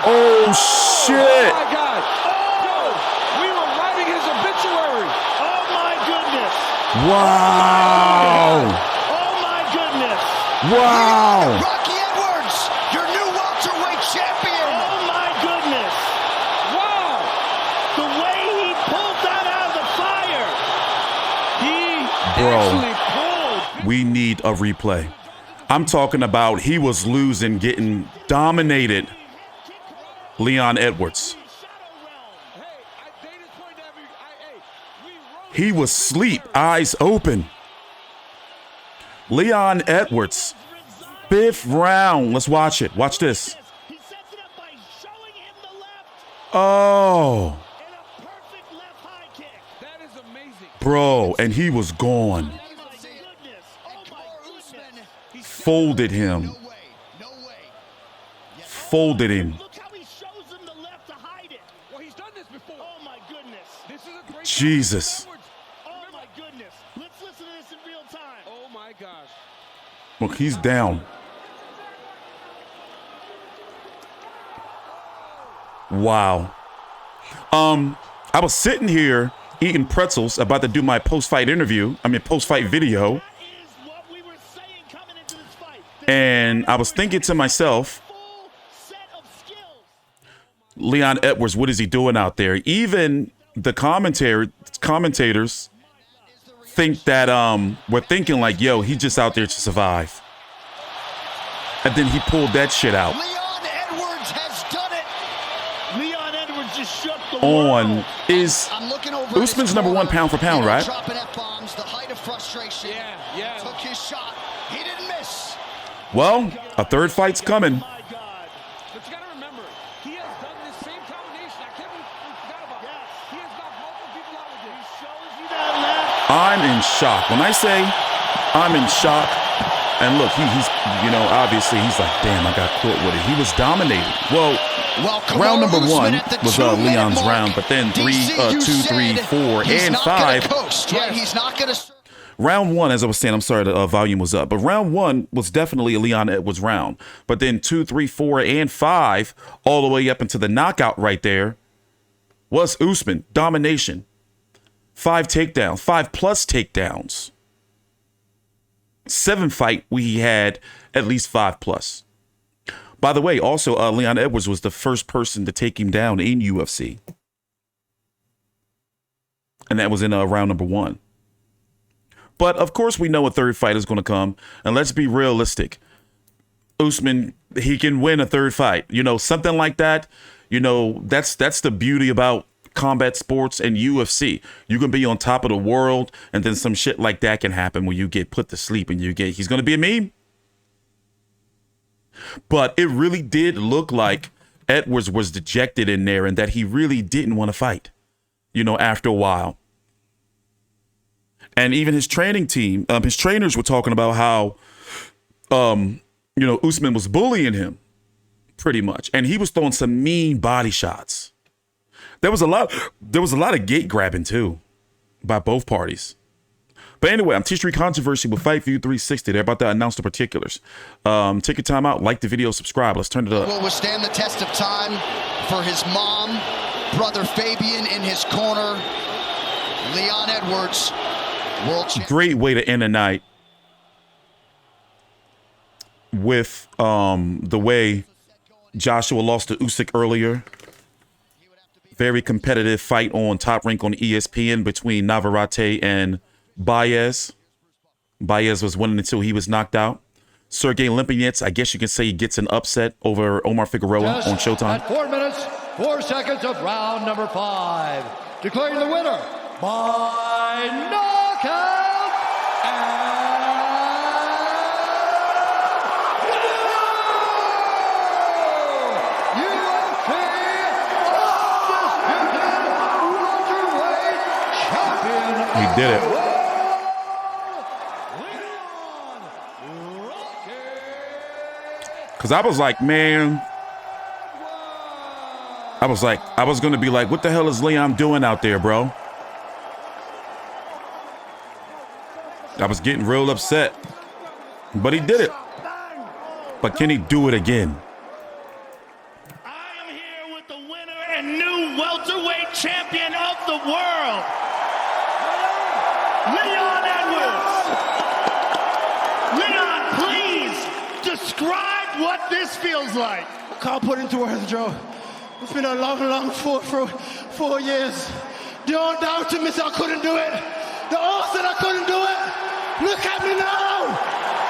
Oh, shit. Oh, my God. Oh, we were writing his obituary. Oh, my goodness. Wow. Oh, my goodness. Wow. Rocky Edwards, your new welterweight champion. Oh, my goodness. Wow. The way he pulled that out of the fire. He Actually pulled. We need a replay. I'm talking about he was losing, getting dominated. Leon Edwards. He was asleep, eyes open. Leon Edwards, 5th round. Let's watch it. Watch this. He sets it up by showing him the left Oh, and a perfect left high kick. That is amazing. bro, and he was gone. Oh, my goodness. Oh, my goodness. Folded him. No way. No way. Folded him. Look how he shows him the left to hide it. Well, he's done this before. Oh, my goodness. This is a great Jesus. Edwards. Oh, my goodness. Let's listen to this in real time. Oh my gosh. Look, he's down. Wow. I was sitting here eating pretzels, about to do my post-fight post-fight video, That is what we were saying coming into this fight. and I was thinking to myself, Full set of skills. Leon Edwards, what is he doing out there? Even the commentators think that we're thinking like, yo, he's just out there to survive. And then he pulled that shit out Leon Edwards has done it. Leon Edwards just shook the on world. is I'm looking over. Usman's number 1 pound for pound, right? Dropping F-bombs, the height of frustration. Yeah. Took his shot. He didn't miss. Well, a 3rd fight's coming. My God. But you gotta remember, he has done this same combination. I can't believe we forgot about that. He has knocked multiple people out with this. Shows you that left. I'm in shock. When I say I'm in shock, and look, he's, obviously he's like, damn, I got caught with it. He was dominating. Well, Kamaru round number Usman 1 at the was 2-minute Leon's mark. round, but then 3, DC, you 2, 3, said 4, he's and not gonna 5. coast, right? He's not going to. Round 1, as I was saying, I'm sorry, the volume was up, but round 1 was definitely a Leon Edwards round. But then 2, 3, 4, and 5, all the way up into the knockout right there, was Usman. Domination. 5 takedowns, 5+ takedowns. 7 fight, we had at least 5+. By the way, also, Leon Edwards was the first person to take him down in UFC. And that was in round number 1. But, of course, we know a 3rd fight is going to come. And let's be realistic. Usman, he can win a 3rd fight. Something like that. That's the beauty about combat sports and UFC. You can be on top of the world, and then some shit like that can happen where you get put to sleep and he's going to be a meme. But it really did look like Edwards was dejected in there and that he really didn't want to fight, after a while. And even his training team, his trainers were talking about how, Usman was bullying him pretty much. And he was throwing some mean body shots. There was a lot of gate grabbing too by both parties. But anyway, I'm T-Street Controversy with Fight View 360. They're about to announce the particulars. Take your time out, like the video, subscribe. Let's turn it up. Will withstand the test of time for his mom, brother Fabian in his corner. Leon Edwards, world champion. Great way to end a night with the way Joshua lost to Usyk earlier. Very competitive fight on Top Rank on ESPN between Navarrete and Baez. Baez was winning until he was knocked out. Sergiy Lipinets, I guess you can say he gets an upset over Omar Figueroa on Showtime. At 4 minutes, 4 seconds of round number 5. Declaring the winner by knockout and UFC undisputed welterweight champion. He did it. Because I was like, man, I was going to be like, what the hell is Leon doing out there, bro? I was getting real upset. But he did it. But can he do it again? I am here and new welterweight champion of the world, Leon Edwards. Leon, please describe what this feels like. Can't put into words, Joe. It's been a long 4 years. They all doubted me, said I couldn't do it. They all said I couldn't do it. Look at me now.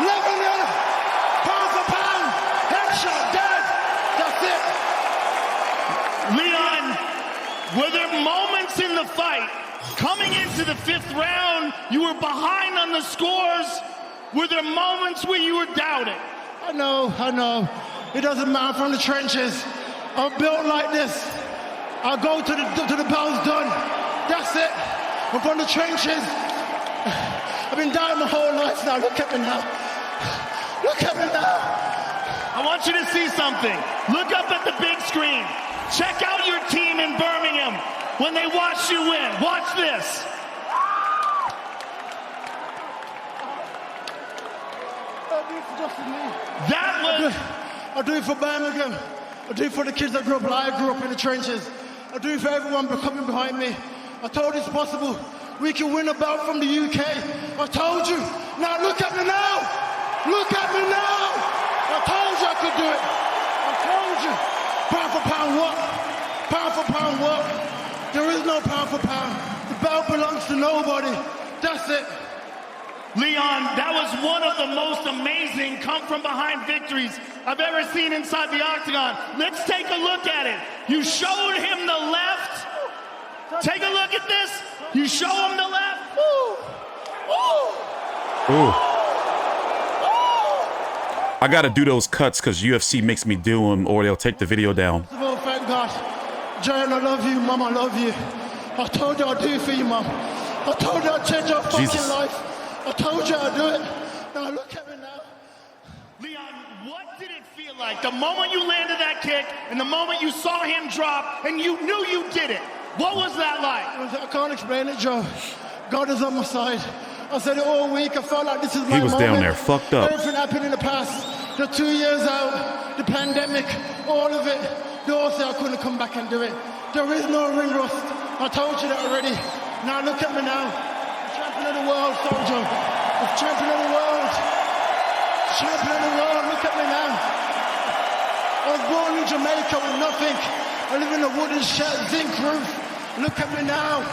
Look at me. Pound for pound. Headshot, dead. That's it. Leon, were there moments in the fight, coming into the 5th round, you were behind on the scores. Were there moments where you were doubting? I know. It doesn't matter, from the trenches. I'm built like this. I go to the bell's done. That's it. I'm from the trenches. I've been down my whole life now. Look at me now. Look at me now. I want you to see something. Look up at the big screen. Check out your team in Birmingham when they watch you win. Watch this. That was... I do it for Birmingham. I do it for the kids that grew up like I grew up in the trenches. I do it for everyone coming behind me. I told you it's possible. We can win a belt from the UK. I told you. Now look at me now. Look at me now. I told you I could do it. I told you. Pound for pound what? Pound for pound what? There is no pound for pound. The belt belongs to nobody. That's it. Leon, that was one of the most amazing come-from-behind victories I've ever seen inside the octagon. Let's take a look at it. You showed him the left. Take a look at this. You show him the left. Ooh. I got to do those cuts because UFC makes me do them or they'll take the video down. Oh, thank God. Jaren, I love you. Mom, I love you. I told you I'd do it for you, Mom. I told you I'd change your fucking life. I told you I'd do it. Now look at me now. Leon, what did it feel like? The moment you landed that kick and the moment you saw him drop and you knew you did it. What was that like? I can't explain it, Joe. God is on my side. I said it all week. I felt like this is my moment. He was down there, fucked up. Everything happened in the past. The 2 years out, the pandemic, all of it. They all said I couldn't come back and do it. There is no ring rust. I told you that already. Now look at me now. Champion of the world, soldier. The champion of the world. Champion of the world. Look at me now. I was born in Jamaica with nothing. I live in a wooden shed, zinc roof. Look at me now.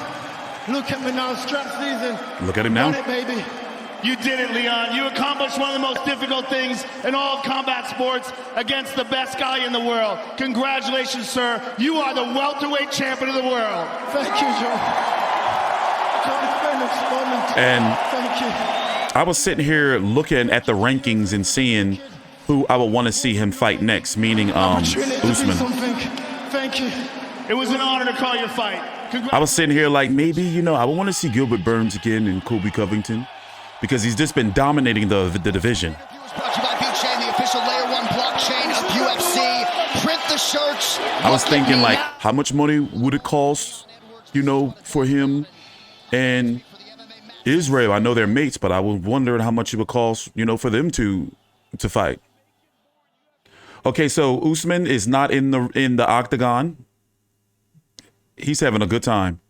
Look at me now. Strap season. Look at him now. Got it, baby. You did it, Leon. You accomplished one of the most difficult things in all of combat sports against the best guy in the world. Congratulations, sir. You are the welterweight champion of the world. Thank you, Joe. And thank you. I was sitting here looking at the rankings and seeing who I would want to see him fight next, meaning Usman. Thank you. It was an honor to call your fight. I was sitting here like maybe, I would want to see Gilbert Burns again and Colby Covington because he's just been dominating the division. Brought to you by BChain, the official layer 1 blockchain of UFC. Print the shirts. I was thinking like, how much money would it cost, for him and Israel? I know they're mates, but I was wondering how much it would cost, for them to fight. Okay, so Usman is not in the octagon. He's having a good time.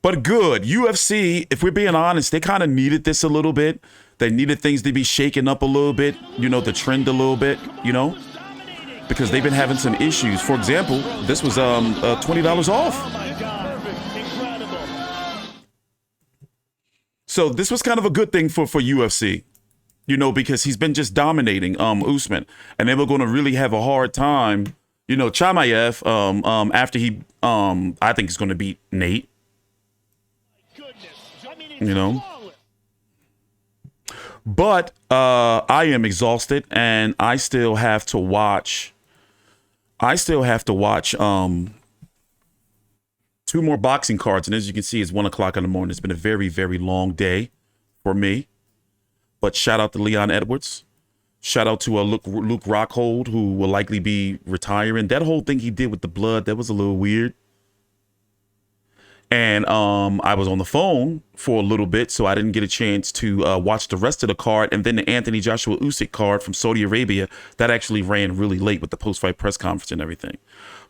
But good. UFC, if we're being honest, they kind of needed this a little bit. They needed things to be shaken up a little bit, the trend a little bit, because they've been having some issues. For example, this was $20 off. So this was kind of a good thing for UFC, because he's been just dominating Usman. And they were going to really have a hard time, Chimaev, after he, I think he's going to beat Nate. But I am exhausted and I still have to watch 2 more boxing cards. And as you can see, it's 1 o'clock in the morning. It's been a very, very long day for me. But shout out to Leon Edwards. Shout out to Luke Rockhold, who will likely be retiring. That whole thing he did with the blood, that was a little weird. And I was on the phone for a little bit, so I didn't get a chance to watch the rest of the card. And then the Anthony Joshua Usyk card from Saudi Arabia, that actually ran really late with the post-fight press conference and everything.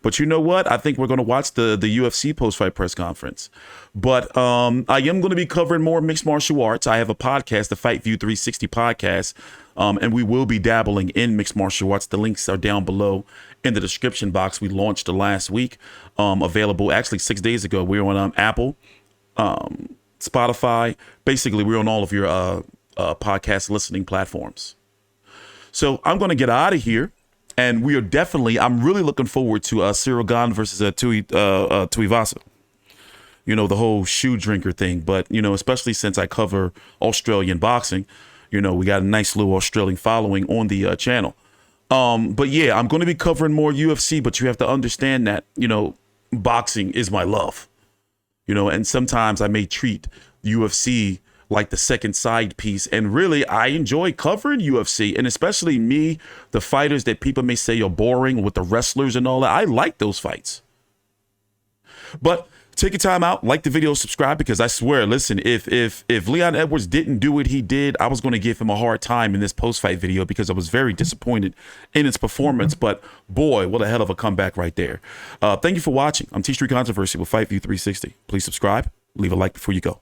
But you know what? I think we're going to watch the UFC post-fight press conference. But I am going to be covering more mixed martial arts. I have a podcast, the Fight View 360 podcast, and we will be dabbling in mixed martial arts. The links are down below in the description box. We launched the last week, available actually 6 days ago. We're on Apple, Spotify. Basically, we're on all of your podcast listening platforms. So I'm going to get out of here. And we are definitely, I'm really looking forward to Cyril Gane versus Tuivasa. You know, the whole shoe drinker thing. But, you know, especially since I cover Australian boxing, you know, we got a nice little Australian following on the channel. But yeah, I'm going to be covering more UFC, but you have to understand that, you know, boxing is my love. You know, and sometimes I may treat UFC like the second side piece. And really, I enjoy covering UFC, and especially me, the fighters that people may say are boring with the wrestlers and all that. I like those fights. But take your time out, like the video, subscribe, because I swear, listen, if Leon Edwards didn't do what he did, I was going to give him a hard time in this post-fight video because I was very disappointed in his performance. But boy, what a hell of a comeback right there. Thank you for watching. I'm T Street Controversy with Fight View 360. Please subscribe, leave a like before you go.